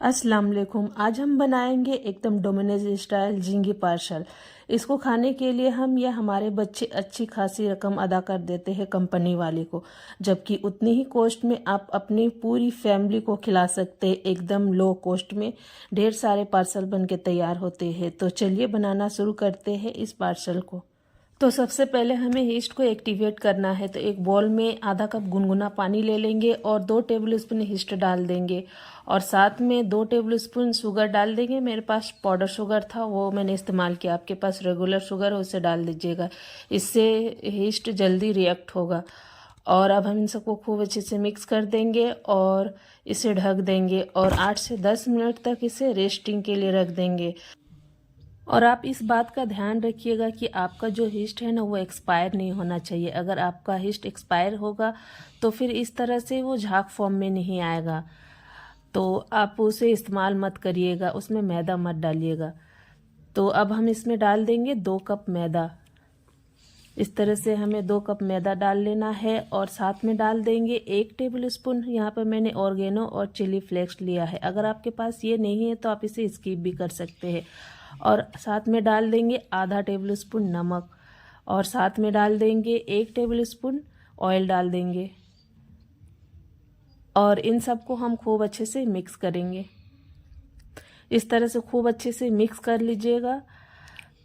अस्सलाम वालेकुम। आज हम बनाएंगे एकदम डोमिनोज स्टाइल झींगे पार्सल। इसको खाने के लिए हम या हमारे बच्चे अच्छी खासी रकम अदा कर देते हैं कंपनी वाले को, जबकि उतनी ही कॉस्ट में आप अपनी पूरी फैमिली को खिला सकते हैं। एकदम लो कॉस्ट में ढेर सारे पार्सल बन के तैयार होते हैं। तो चलिए बनाना शुरू करते हैं इस पार्सल को। तो सबसे पहले हमें यीस्ट को एक्टिवेट करना है। तो एक बॉल में आधा कप गुनगुना पानी ले लेंगे और 2 टेबलस्पून यीस्ट डाल देंगे और साथ में 2 टेबलस्पून शुगर डाल देंगे। मेरे पास पाउडर शुगर था, वो मैंने इस्तेमाल किया। आपके पास रेगुलर शुगर हो उसे डाल दीजिएगा, इससे यीस्ट जल्दी रिएक्ट होगा। और अब हम इन सबको खूब अच्छे से मिक्स कर देंगे और इसे ढक देंगे और 8 से 10 मिनट तक इसे रेस्टिंग के लिए रख देंगे। और आप इस बात का ध्यान रखिएगा कि आपका जो यीस्ट है ना वो एक्सपायर नहीं होना चाहिए। अगर आपका यीस्ट एक्सपायर होगा तो फिर इस तरह से वो झाग फॉर्म में नहीं आएगा, तो आप उसे इस्तेमाल मत करिएगा, उसमें मैदा मत डालिएगा। तो अब हम इसमें डाल देंगे 2 कप मैदा। इस तरह से हमें 2 कप मैदा डाल लेना है और साथ में डाल देंगे 1 टेबलस्पून। यहाँ पर मैंने ऑर्गेनो और चिली फ्लेक्स लिया है। अगर आपके पास ये नहीं है तो आप इसे स्किप भी कर सकते हैं। और साथ में डाल देंगे आधा टेबलस्पून नमक और साथ में डाल देंगे 1 टेबलस्पून ऑयल डाल देंगे और इन सबको हम खूब अच्छे से मिक्स करेंगे। इस तरह से खूब अच्छे से मिक्स कर लीजिएगा।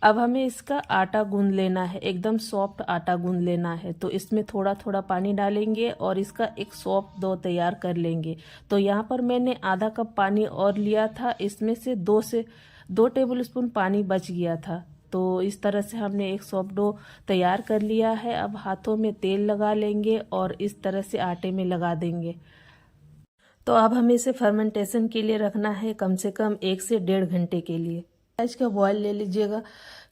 अब हमें इसका आटा गूंद लेना है, एकदम सॉफ्ट आटा गूंद लेना है। तो इसमें थोड़ा थोड़ा पानी डालेंगे और इसका एक सॉफ्ट डो तैयार कर लेंगे। तो यहाँ पर मैंने आधा कप पानी और लिया था, इसमें से 2 टेबलस्पून पानी बच गया था। तो इस तरह से हमने एक सॉफ्ट डो तैयार कर लिया है। अब हाथों में तेल लगा लेंगे और इस तरह से आटे में लगा देंगे। तो अब हमें इसे फर्मेंटेशन के लिए रखना है कम से कम 1 से 1.5 घंटे के लिए। साइज का बॉयल ले लीजिएगा,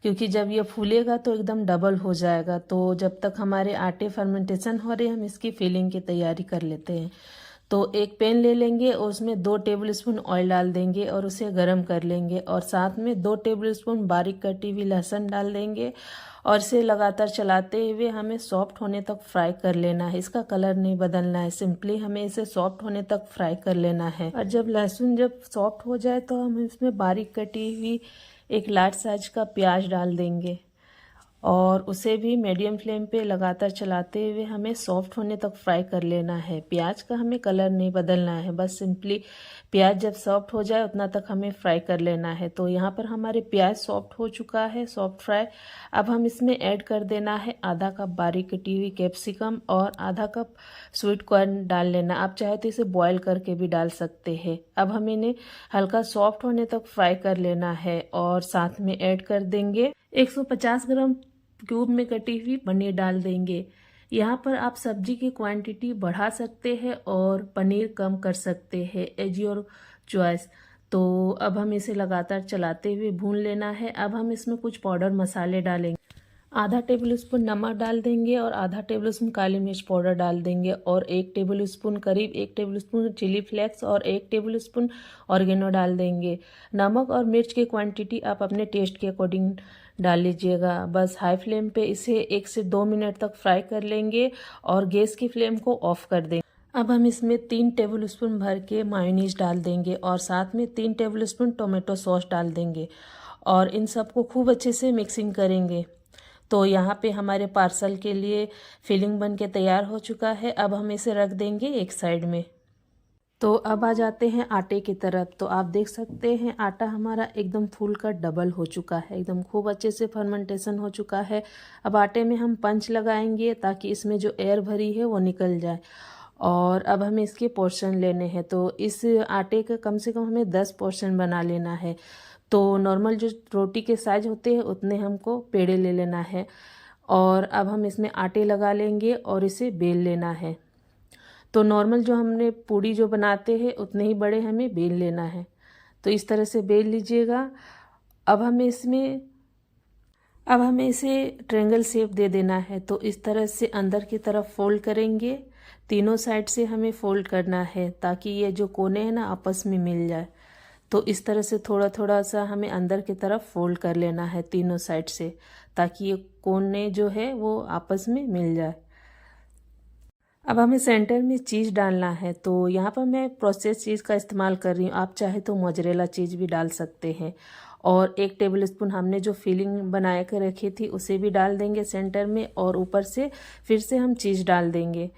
क्योंकि जब ये फूलेगा तो एकदम डबल हो जाएगा। तो जब तक हमारे आटे फर्मेंटेशन हो रहे हम इसकी फिलिंग की तैयारी कर लेते हैं। तो एक पैन ले लेंगे और उसमें 2 टेबलस्पून ऑयल डाल देंगे और उसे गर्म कर लेंगे और साथ में 2 टेबलस्पून बारीक कटी हुई लहसुन डाल देंगे और इसे लगातार चलाते हुए हमें सॉफ्ट होने तक फ्राई कर लेना है। इसका कलर नहीं बदलना है, सिंपली हमें इसे सॉफ्ट होने तक फ्राई कर लेना है। और जब लहसुन सॉफ्ट हो जाए तो हम इसमें बारीक कटी हुई एक लार्ज साइज का प्याज डाल देंगे और उसे भी मीडियम फ्लेम पे लगातार चलाते हुए हमें सॉफ्ट होने तक फ्राई कर लेना है। प्याज का हमें कलर नहीं बदलना है, बस सिंपली प्याज जब सॉफ्ट हो जाए उतना तक हमें फ्राई कर लेना है। तो यहाँ पर हमारे प्याज सॉफ्ट हो चुका है, सॉफ्ट फ्राई। अब हम इसमें ऐड कर देना है आधा कप बारीक कटी हुई कैप्सिकम और आधा कप स्वीट कॉर्न डाल लेना। आप चाहे तो इसे बॉयल करके भी डाल सकते हैं। अब हम इन्हें हल्का सॉफ्ट होने तक फ्राई कर लेना है और साथ में ऐड कर देंगे 150 ग्राम क्यूब में कटी हुई पनीर डाल देंगे। यहाँ पर आप सब्जी की क्वांटिटी बढ़ा सकते हैं और पनीर कम कर सकते हैं, एज योर चॉइस। तो अब हम इसे लगातार चलाते हुए भून लेना है। अब हम इसमें कुछ पाउडर मसाले डालेंगे। आधा टेबलस्पून नमक डाल देंगे और आधा टेबलस्पून काली मिर्च पाउडर डाल देंगे और 1 टेबलस्पून करीब 1 टेबलस्पून चिली फ्लेक्स और 1 टेबलस्पून ऑर्गेनो डाल देंगे। नमक और मिर्च की क्वांटिटी आप अपने टेस्ट के अकॉर्डिंग डाल लीजिएगा। बस हाई फ्लेम पे इसे 1 से 2 मिनट तक फ्राई कर लेंगे और गैस की फ्लेम को ऑफ कर देंगे। अब हम इसमें 3 टेबलस्पून भर के मायोनीज डाल देंगे और साथ में 3 टेबलस्पून टोमेटो सॉस डाल देंगे और इन सबको खूब अच्छे से मिक्सिंग करेंगे। तो यहाँ पे हमारे पार्सल के लिए फिलिंग बन के तैयार हो चुका है। अब हम इसे रख देंगे एक साइड में। तो अब आ जाते हैं आटे की तरफ। तो आप देख सकते हैं आटा हमारा एकदम फूल का डबल हो चुका है, एकदम खूब अच्छे से फर्मेंटेशन हो चुका है। अब आटे में हम पंच लगाएंगे ताकि इसमें जो एयर भरी है वो निकल जाए। और अब हमें इसके पोर्शन लेने हैं। तो इस आटे का कम से कम हमें 10 पोर्शन बना लेना है। तो नॉर्मल जो रोटी के साइज होते हैं उतने हमको पेड़े ले लेना है और अब हम इसमें आटे लगा लेंगे और इसे बेल लेना है। तो नॉर्मल जो हमने पूड़ी जो बनाते हैं उतने ही बड़े हमें बेल लेना है। तो इस तरह से बेल लीजिएगा। अब हमें इसे ट्रायंगल शेप दे देना है। तो इस तरह से अंदर की तरफ फोल्ड करेंगे, तीनों साइड से हमें फोल्ड करना है ताकि ये जो कोने हैं ना आपस में मिल जाए। तो इस तरह से थोड़ा थोड़ा सा हमें अंदर की तरफ फोल्ड कर लेना है तीनों साइड से, ताकि ये कोने जो है वो आपस में मिल जाए। अब हमें सेंटर में चीज़ डालना है, तो यहाँ पर मैं प्रोसेस चीज़ का इस्तेमाल कर रही हूँ। आप चाहे तो मोज़रेला चीज़ भी डाल सकते हैं। और 1 टेबलस्पून हमने जो फिलिंग बना कर रखी थी उसे भी डाल देंगे सेंटर में, और ऊपर से फिर से हम चीज़ डाल देंगे।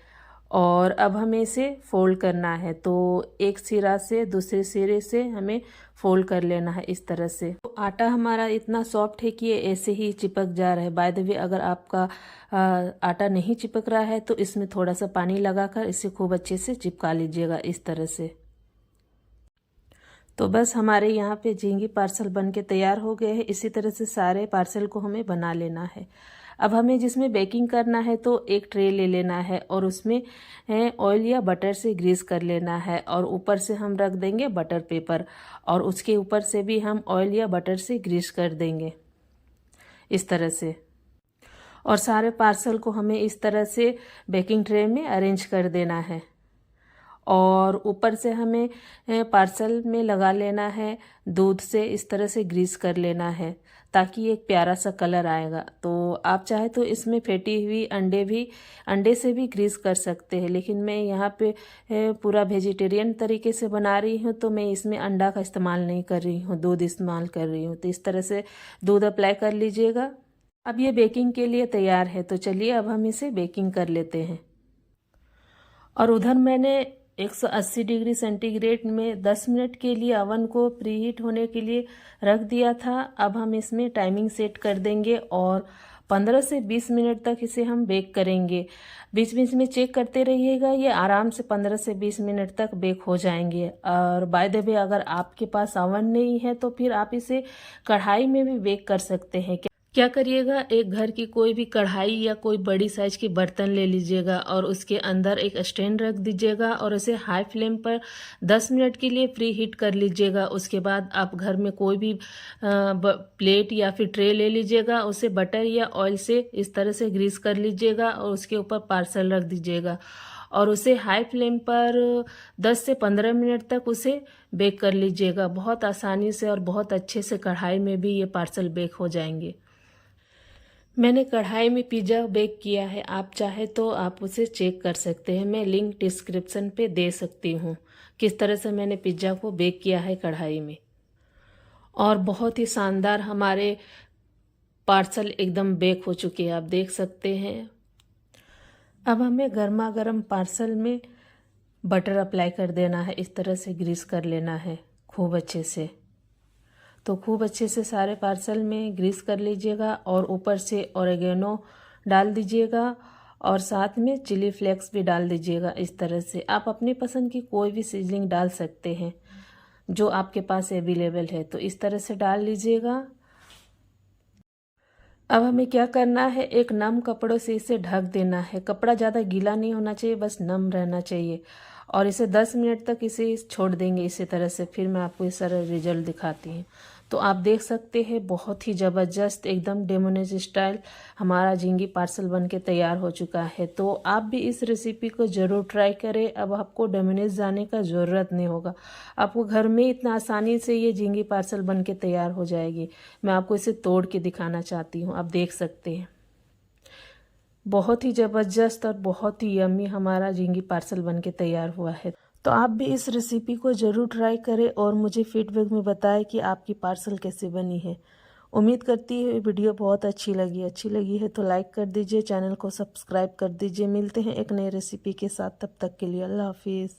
और अब हमें इसे फोल्ड करना है, तो एक सिरा से दूसरे सिरे से हमें फोल्ड कर लेना है इस तरह से। तो आटा हमारा इतना सॉफ्ट है कि ये ऐसे ही चिपक जा रहा है। बाय द वे, अगर आपका आटा नहीं चिपक रहा है तो इसमें थोड़ा सा पानी लगाकर इसे खूब अच्छे से चिपका लीजिएगा इस तरह से। तो बस हमारे यहाँ पे झींगी पार्सल बन के तैयार हो गए हैं। इसी तरह से सारे पार्सल को हमें बना लेना है। अब हमें जिसमें बेकिंग करना है तो एक ट्रे ले लेना है और उसमें ऑयल या बटर से ग्रीस कर लेना है, और ऊपर से हम रख देंगे बटर पेपर, और उसके ऊपर से भी हम ऑयल या बटर से ग्रीस कर देंगे इस तरह से। और सारे पार्सल को हमें इस तरह से बेकिंग ट्रे में अरेंज कर देना है, और ऊपर से हमें पार्सल में लगा लेना है दूध से इस तरह से ग्रीस कर लेना है, ताकि एक प्यारा सा कलर आएगा। तो आप चाहे तो इसमें फेटी हुई अंडे से भी ग्रीस कर सकते हैं, लेकिन मैं यहाँ पे पूरा वेजिटेरियन तरीके से बना रही हूँ, तो मैं इसमें अंडा का इस्तेमाल नहीं कर रही हूँ, दूध इस्तेमाल कर रही हूँ। तो इस तरह से दूध अप्लाई कर लीजिएगा। अब ये बेकिंग के लिए तैयार है, तो चलिए अब हम इसे बेकिंग कर लेते हैं। और उधर मैंने 180 डिग्री सेंटीग्रेड में 10 मिनट के लिए अवन को प्रीहीट होने के लिए रख दिया था। अब हम इसमें टाइमिंग सेट कर देंगे और 15 से 20 मिनट तक इसे हम बेक करेंगे। बीच बीच में चेक करते रहिएगा, ये आराम से 15 से 20 मिनट तक बेक हो जाएंगे। और बाय द वे, अगर आपके पास अवन नहीं है तो फिर आप इसे कढ़ाई में भी बेक कर सकते हैं। क्या करिएगा, एक घर की कोई भी कढ़ाई या कोई बड़ी साइज की बर्तन ले लीजिएगा और उसके अंदर एक स्टैंड रख दीजिएगा और उसे हाई फ्लेम पर 10 मिनट के लिए प्री हीट कर लीजिएगा। उसके बाद आप घर में कोई भी प्लेट या फिर ट्रे ले लीजिएगा, उसे बटर या ऑयल से इस तरह से ग्रीस कर लीजिएगा और उसके ऊपर पार्सल रख दीजिएगा और उसे हाई फ्लेम पर 10 से 15 मिनट तक उसे बेक कर लीजिएगा। बहुत आसानी से और बहुत अच्छे से कढ़ाई में भी ये पार्सल बेक हो जाएंगे। मैंने कढ़ाई में पिज़्ज़ा बेक किया है, आप चाहे तो आप उसे चेक कर सकते हैं। मैं लिंक डिस्क्रिप्शन पे दे सकती हूँ किस तरह से मैंने पिज़्ज़ा को बेक किया है कढ़ाई में। और बहुत ही शानदार हमारे पार्सल एकदम बेक हो चुके हैं, आप देख सकते हैं। अब हमें गर्मा गर्म पार्सल में बटर अप्लाई कर देना है, इस तरह से ग्रीस कर लेना है खूब अच्छे से। तो खूब अच्छे से सारे पार्सल में ग्रीस कर लीजिएगा और ऊपर से ओरेगेनो डाल दीजिएगा और साथ में चिली फ्लेक्स भी डाल दीजिएगा। इस तरह से आप अपनी पसंद की कोई भी सीजनिंग डाल सकते हैं जो आपके पास अवेलेबल है, तो इस तरह से डाल लीजिएगा। अब हमें क्या करना है, एक नम कपड़ों से इसे ढक देना है। कपड़ा ज़्यादा गीला नहीं होना चाहिए, बस नम रहना चाहिए। और इसे 10 मिनट तक इसे छोड़ देंगे इसी तरह से। फिर मैं आपको इस सारा रिजल्ट दिखाती हूँ। तो आप देख सकते हैं बहुत ही ज़बरदस्त एकदम डेमोनेज स्टाइल हमारा झींगी पार्सल बन के तैयार हो चुका है। तो आप भी इस रेसिपी को ज़रूर ट्राई करें। अब आपको डेमोनेज जाने का ज़रूरत नहीं होगा, आपको घर में इतना आसानी से ये झींगी पार्सल बन के तैयार हो जाएगी। मैं आपको इसे तोड़ के दिखाना चाहती हूँ, आप देख सकते हैं। बहुत ही ज़बरदस्त और बहुत ही यम्मी हमारा झींगी पार्सल बन के तैयार हुआ है। तो आप भी इस रेसिपी को ज़रूर ट्राई करें और मुझे फीडबैक में बताएं कि आपकी पार्सल कैसे बनी है। उम्मीद करती है वीडियो बहुत अच्छी लगी है तो लाइक कर दीजिए, चैनल को सब्सक्राइब कर दीजिए। मिलते हैं एक नई रेसिपी के साथ, तब तक के लिए अल्लाह हाफिज़।